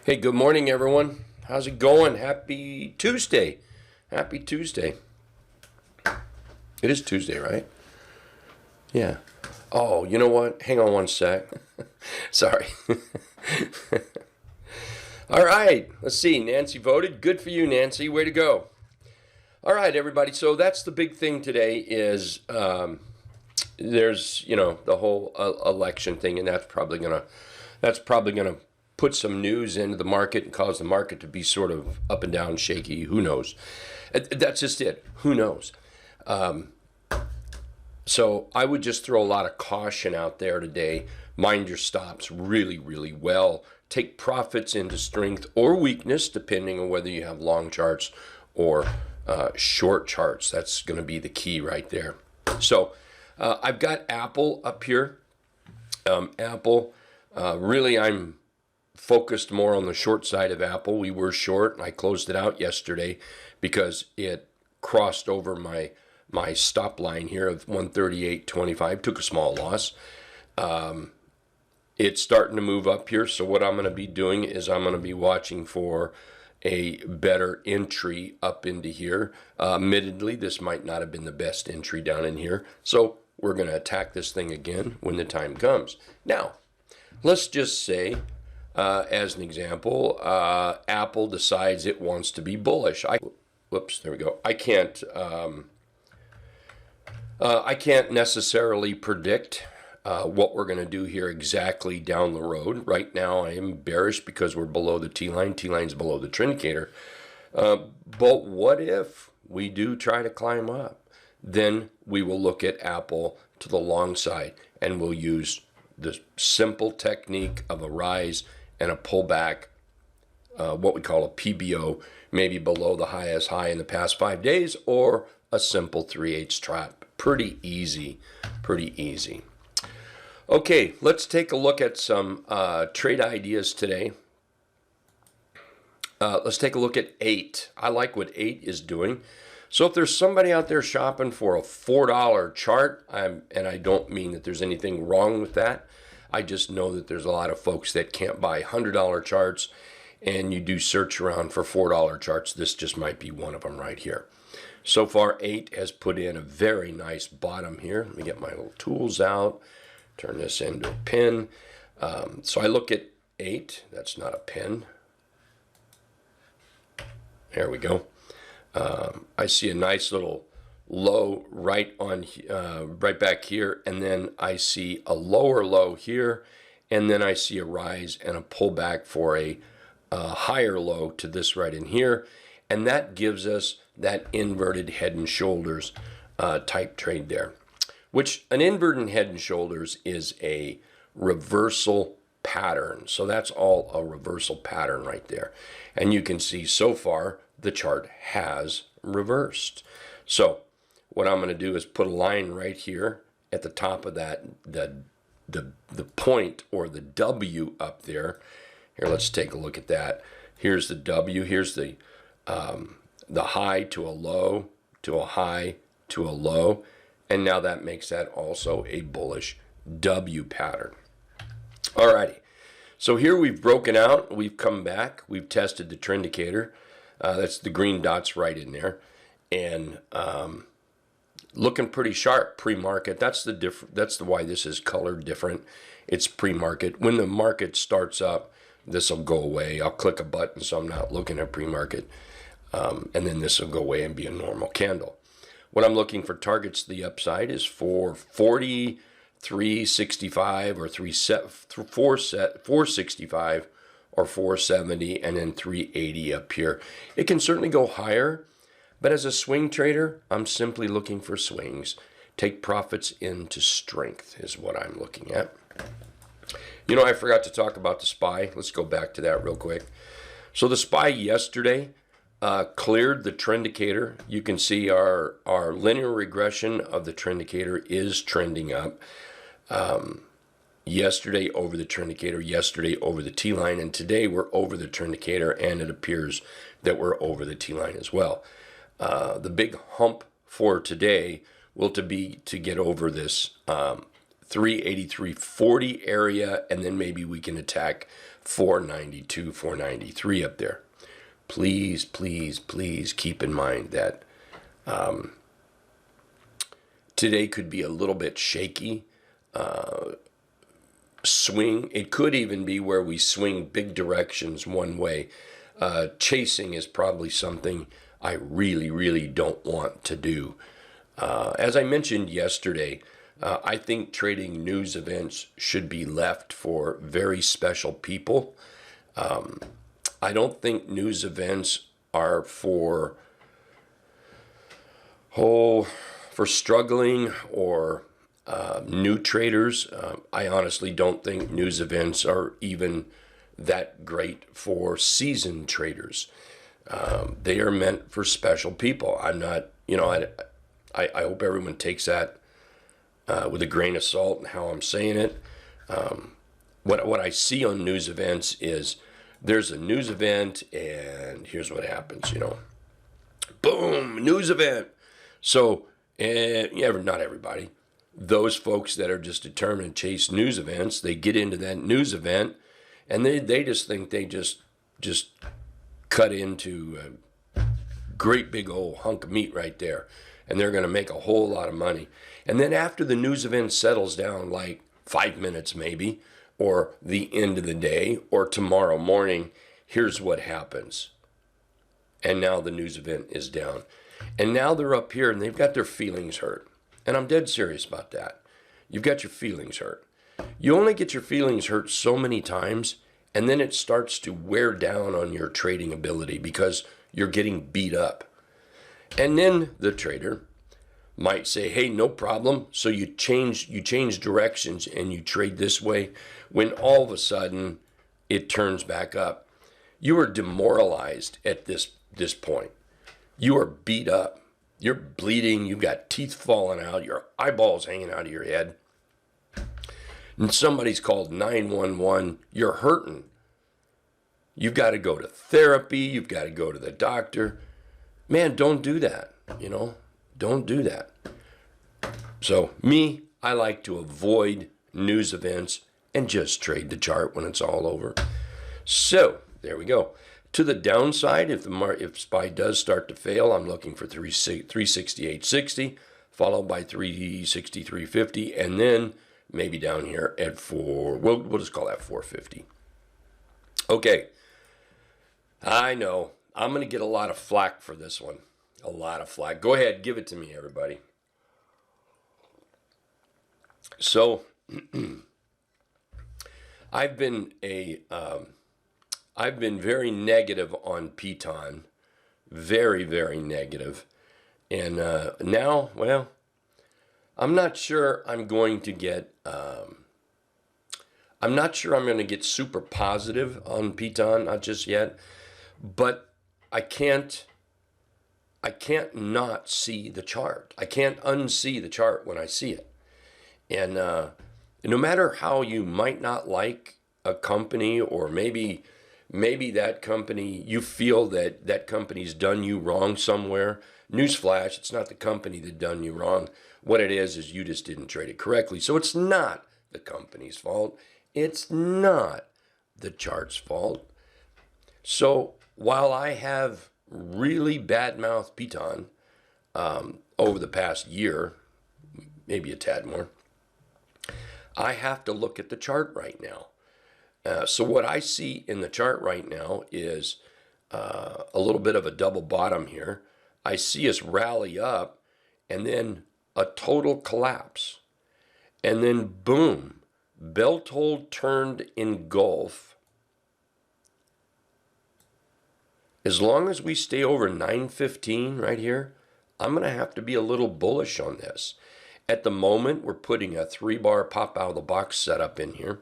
Hey, good morning, everyone. How's it going? Happy Tuesday. Happy Tuesday. It is Tuesday, right? Yeah. Oh, you know what? Hang on one sec. Sorry. All right. Let's see. Nancy voted. Good for you, Nancy. Way to go. All right, everybody. So that's the big thing today is there's, the whole election thing, and that's probably gonna put some news into the market and cause the market to be sort of up and down, shaky. Who knows? That's just it. Who knows? So I would just throw a lot of caution out there today. Mind your stops really, really well. Take profits into strength or weakness, depending on whether you have long charts or short charts. That's going to be the key right there. So I've got Apple up here. Apple, really, I'm focused more on the short side of Apple. We were short, and I closed it out yesterday because it crossed over my stop line here of 138.25. Took a small loss. It's starting to move up here, so what I'm going to be doing is I'm going to be watching for a better entry up into here. Admittedly, this might not have been the best entry down in here, so we're going to attack this thing again when the time comes. Now, let's just say, as an example, Apple decides it wants to be bullish. Whoops, there we go. I can't necessarily predict what we're going to do here exactly down the road. Right now, I am bearish because we're below the T-line. T-line's below the trend indicator. But what if we do try to climb up? Then we will look at Apple to the long side, and we'll use the simple technique of a rise and a pullback, what we call a PBO, maybe below the highest high in the past 5 days, or a simple 3/8 trap. Pretty easy, pretty easy. Okay, let's take a look at some trade ideas today. Let's take a look at EGHT. I like what EGHT is doing. So if there's somebody out there shopping for a $4 chart, and I don't mean that there's anything wrong with that. I just know that there's a lot of folks that can't buy $100 charts, and you do search around for $4 charts. This just might be one of them right here. So far, EGHT has put in a very nice bottom here. Let me get my little tools out, turn this into a pin. So I look at EGHT. That's not a pin. There we go. I see a nice little low right back here, and then I see a lower low here, and then I see a rise and a pullback for a higher low to this right in here, and that gives us that inverted head and shoulders type trade there, which an inverted head and shoulders is a reversal pattern. So that's all a reversal pattern right there, and you can see so far the chart has reversed. So what I'm going to do is put a line right here at the top of that, the point or the W up there. Here, let's take a look at that. Here's the W. Here's the high to a low, to a high, to a low. And now that makes that also a bullish W pattern. Alrighty. So here we've broken out. We've come back. We've tested the trend indicator. That's the green dots right in there. And looking pretty sharp pre-market. That's the why this is colored different. It's pre-market. When the market starts up, this will go away. I'll click a button so I'm not looking at pre-market. And then this will go away and be a normal candle. What I'm looking for targets to the upside is for 40, 365 or 465 or 470, and then 380 up here. It can certainly go higher, but as a swing trader, I'm simply looking for swings. Take profits into strength is what I'm looking at. You know, I forgot to talk about the SPY. Let's go back to that real quick. So the SPY yesterday cleared the trend indicator. You can see our linear regression of the trend indicator is trending up. Yesterday over the trend indicator, yesterday over the T-line, and today we're over the trend indicator, and it appears that we're over the T-line as well. The big hump for today will be to get over this 383.40 area, and then maybe we can attack 492, 493 up there. Please, please, please keep in mind that today could be a little bit shaky. Swing. It could even be where we swing big directions one way. Chasing is probably something I really, really don't want to do. As I mentioned yesterday, I think trading news events should be left for very special people. I don't think news events are for struggling or new traders. I honestly don't think news events are even that great for seasoned traders. They are meant for special people. I'm not, I hope everyone takes that with a grain of salt in how I'm saying it. What I see on news events is there's a news event and here's what happens, boom, news event. So, not everybody. Those folks that are just determined to chase news events, they get into that news event and they just think they just cut into a great big old hunk of meat right there, and they're going to make a whole lot of money. And then after the news event settles down, like 5 minutes maybe, or the end of the day, or tomorrow morning, here's what happens. And now the news event is down. And now they're up here and they've got their feelings hurt. And I'm dead serious about that. You've got your feelings hurt. You only get your feelings hurt so many times, and then it starts to wear down on your trading ability because you're getting beat up. And then the trader might say, hey, no problem. So you change directions and you trade this way, when all of a sudden it turns back up. You are demoralized at this point. You are beat up. You're bleeding. You've got teeth falling out. Your eyeballs hanging out of your head. And somebody's called 911. You're hurting. You've got to go to therapy. You've got to go to the doctor. Man, don't do that. Don't do that. So me, I like to avoid news events and just trade the chart when it's all over. So there we go. To the downside, if SPY does start to fail, I'm looking for 368.60, followed by 363.50, and then maybe down here at we'll just call that 450. Okay, I know I'm going to get a lot of flack for this one. A lot of flack. Go ahead, give it to me, everybody. So I've been very negative on PTON, very, very negative. And now, well, I'm not sure I'm going to get, super positive on PTON, not just yet, but I can't not see the chart. I can't unsee the chart when I see it. And no matter how you might not like a company, or maybe that company, you feel that company's done you wrong somewhere. Newsflash, it's not the company that done you wrong. What it is you just didn't trade it correctly. So it's not the company's fault. It's not the chart's fault. So while I have really bad-mouthed PTON over the past year, maybe a tad more, I have to look at the chart right now. So what I see in the chart right now is a little bit of a double bottom here. I see us rally up and then a total collapse. And then boom, belt hold turned engulf. As long as we stay over 915 right here, I'm going to have to be a little bullish on this. At the moment, we're putting a 3-bar pop out of the box setup in here.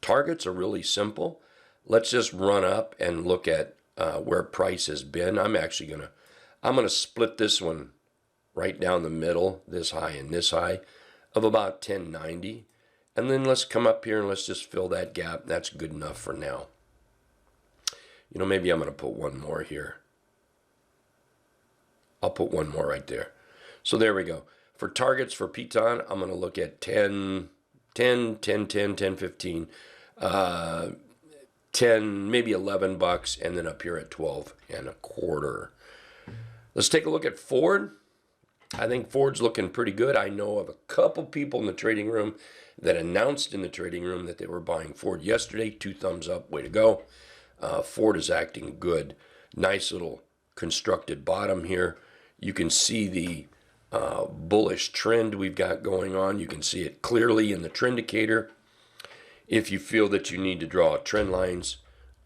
Targets are really simple. Let's just run up and look at where price has been. I'm going to split this one right down the middle, this high and this high, of about 1090. And then let's come up here and let's just fill that gap. That's good enough for now. Maybe I'm going to put one more here. I'll put one more right there. So there we go. For targets for PTON, I'm going to look at 10, 10, 10, 10, 10, 15, 10, maybe $11, and then up here at 12 and a quarter. Let's take a look at Ford. I think Ford's looking pretty good. I know of a couple people in the trading room that announced in the trading room that they were buying Ford yesterday. 2 thumbs up, way to go. Ford is acting good. Nice little constructed bottom here. You can see the bullish trend we've got going on. You can see it clearly in the trend indicator. If you feel that you need to draw trend lines,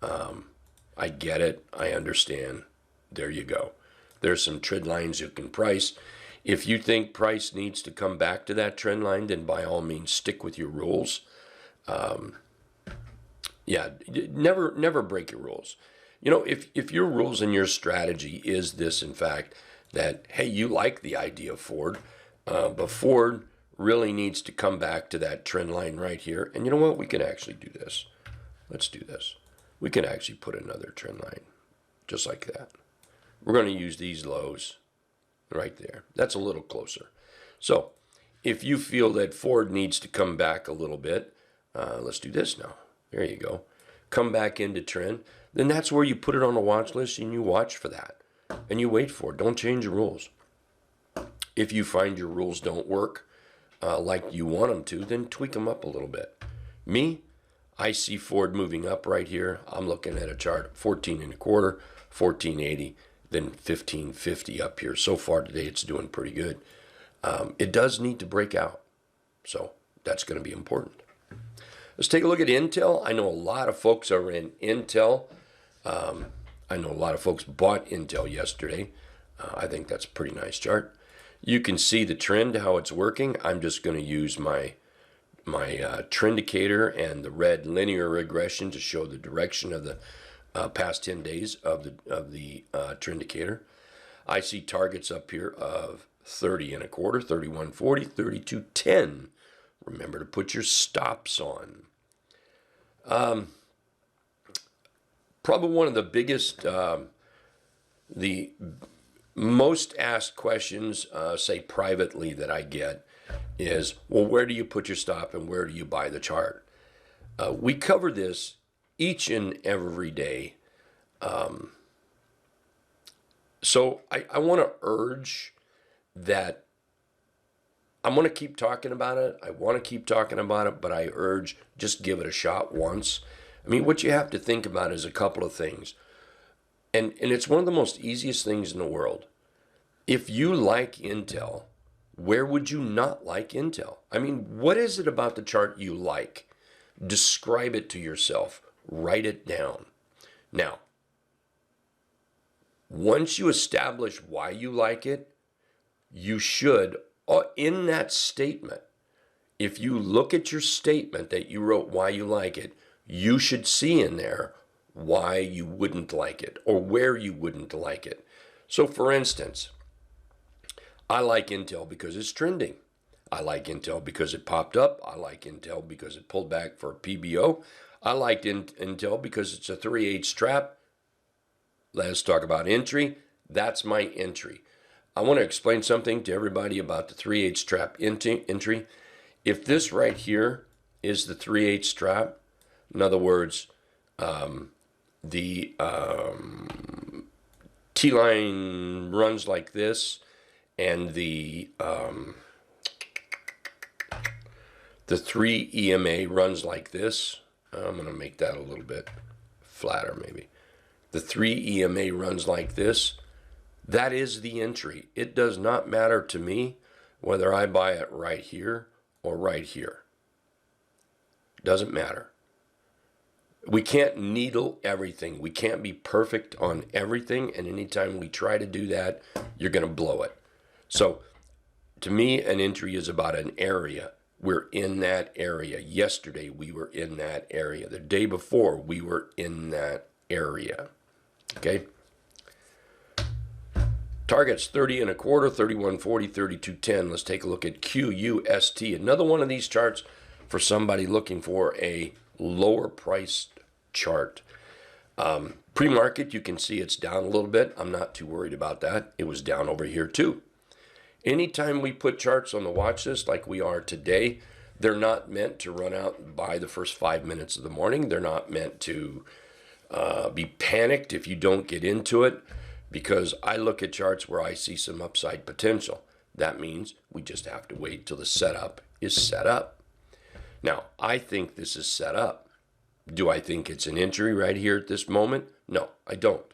I get it. I understand. There you go. There's some trend lines you can price. If you think price needs to come back to that trend line, then by all means stick with your rules. Yeah, never break your rules. You know, if your rules and your strategy is this, in fact, that, hey, you like the idea of Ford, but Ford really needs to come back to that trend line right here. And you know what? We can actually do this. Let's do this. We can actually put another trend line just like that. We're going to use these lows right there. That's a little closer. So if you feel that Ford needs to come back a little bit, let's do this now. There you go. Come back into trend. Then that's where you put it on a watch list and you watch for that. And you wait for it. Don't change your rules. If you find your rules don't work like you want them to, then tweak them up a little bit. Me, I see Ford moving up right here. I'm looking at a chart 14 and a quarter, 1480, then 1550 up here. So far today, it's doing pretty good. It does need to break out. So that's going to be important. Let's take a look at Intel. I know a lot of folks are in Intel. I know a lot of folks bought Intel yesterday. I think that's a pretty nice chart. You can see the trend, how it's working. I'm just going to use my trend indicator and the red linear regression to show the direction of the past 10 days of the trend indicator. I see targets up here of 30 and a quarter, 31.40, 32.10. Remember to put your stops on. Probably one of the biggest, the most asked questions, say privately, that I get is, well, where do you put your stop and where do you buy the chart? We cover this each and every day. So I want to urge that I'm going to keep talking about it. I want to keep talking about it, but I urge just give it a shot once. I mean, what you have to think about is a couple of things. And it's one of the most easiest things in the world. If you like Intel, where would you not like Intel? I mean, what is it about the chart you like? Describe it to yourself. Write it down. Now, once you establish why you like it, you should, in that statement, if you look at your statement that you wrote why you like it, you should see in there why you wouldn't like it or where you wouldn't like it. So for instance, I like Intel because it's trending. I like Intel because it popped up. I like Intel because it pulled back for a PBO. I liked Intel because it's a 3/8 trap. Let's talk about entry. That's my entry. I want to explain something to everybody about the 3/8 trap entry. If this right here is the 3/8 trap, in other words, the T-line runs like this, and the 3 EMA runs like this. I'm going to make that a little bit flatter maybe. The 3 EMA runs like this. That is the entry. It does not matter to me whether I buy it right here or right here. Doesn't matter. We can't needle everything. We can't be perfect on everything, and anytime we try to do that, you're going to blow it. So, to me, an entry is about an area. We're in that area. Yesterday, we were in that area. The day before, we were in that area. Okay? Targets 30 and a quarter, 31.40, 32.10. Let's take a look at QUST. Another one of these charts for somebody looking for a lower priced chart. Pre-market, you can see it's down a little bit. I'm not too worried about that. It was down over here too. Anytime we put charts on the watch list like we are today, They're not meant to run out by the first 5 minutes of the morning. They're not meant to be panicked if you don't get into it, because I look at charts where I see some upside potential. That means we just have to wait till the setup is set up. Now, I think this is set up. Do I think it's an entry right here at this moment? No, I don't.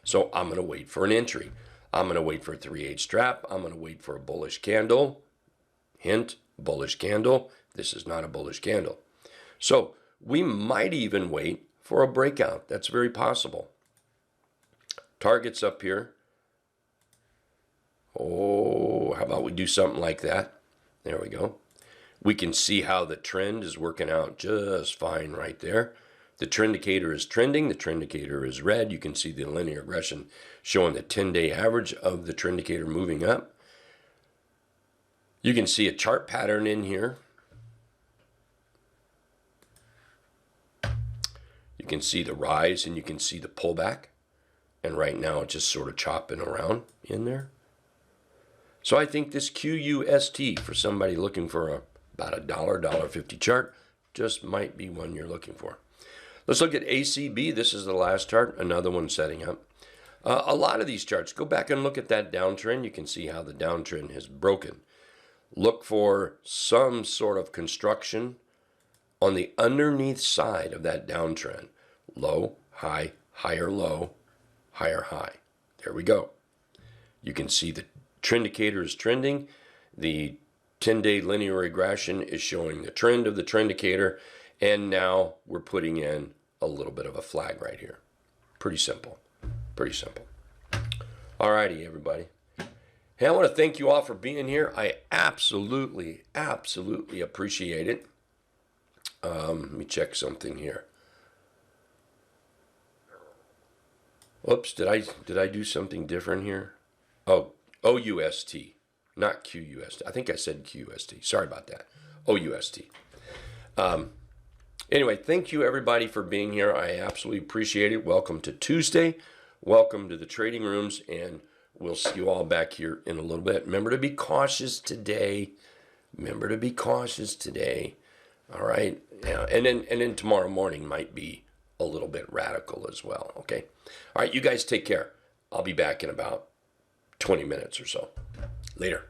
So I'm going to wait for an entry. I'm going to wait for a 3/8 strap. I'm going to wait for a bullish candle. Hint, bullish candle. This is not a bullish candle. So we might even wait for a breakout. That's very possible. Targets up here. Oh, how about we do something like that? There we go. We can see how the trend is working out just fine right there. The trend indicator is trending. The trend indicator is red. You can see the linear regression showing the 10-day average of the trend indicator moving up. You can see a chart pattern in here. You can see the rise and you can see the pullback. And right now it's just sort of chopping around in there. So I think this QUST, for somebody looking for about a $1.50 chart, just might be one you're looking for. Let's look at ACB. This is the last chart, another one setting up. A lot of these charts, go back and look at that downtrend. You can see how the downtrend has broken. Look for some sort of construction on the underneath side of that downtrend. Low, high, higher low, higher high. There we go. You can see the trend indicator is trending. The 10-day linear regression is showing the trend of the trend indicator. And now we're putting in a little bit of a flag right here. Pretty simple. Pretty simple. All righty, everybody. Hey, I want to thank you all for being here. I absolutely, absolutely appreciate it. Let me check something here. Oops, did I do something different here? Oh, OUST, not QUST. I think I said QUST. Sorry about that. OUST. Anyway, thank you everybody for being here. I absolutely appreciate it. Welcome to Tuesday. Welcome to the trading rooms, and we'll see you all back here in a little bit. Remember to be cautious today. Remember to be cautious today. All right. Yeah. And then tomorrow morning might be a little bit radical as well. Okay. All right. You guys take care. I'll be back in about 20 minutes or so. Later.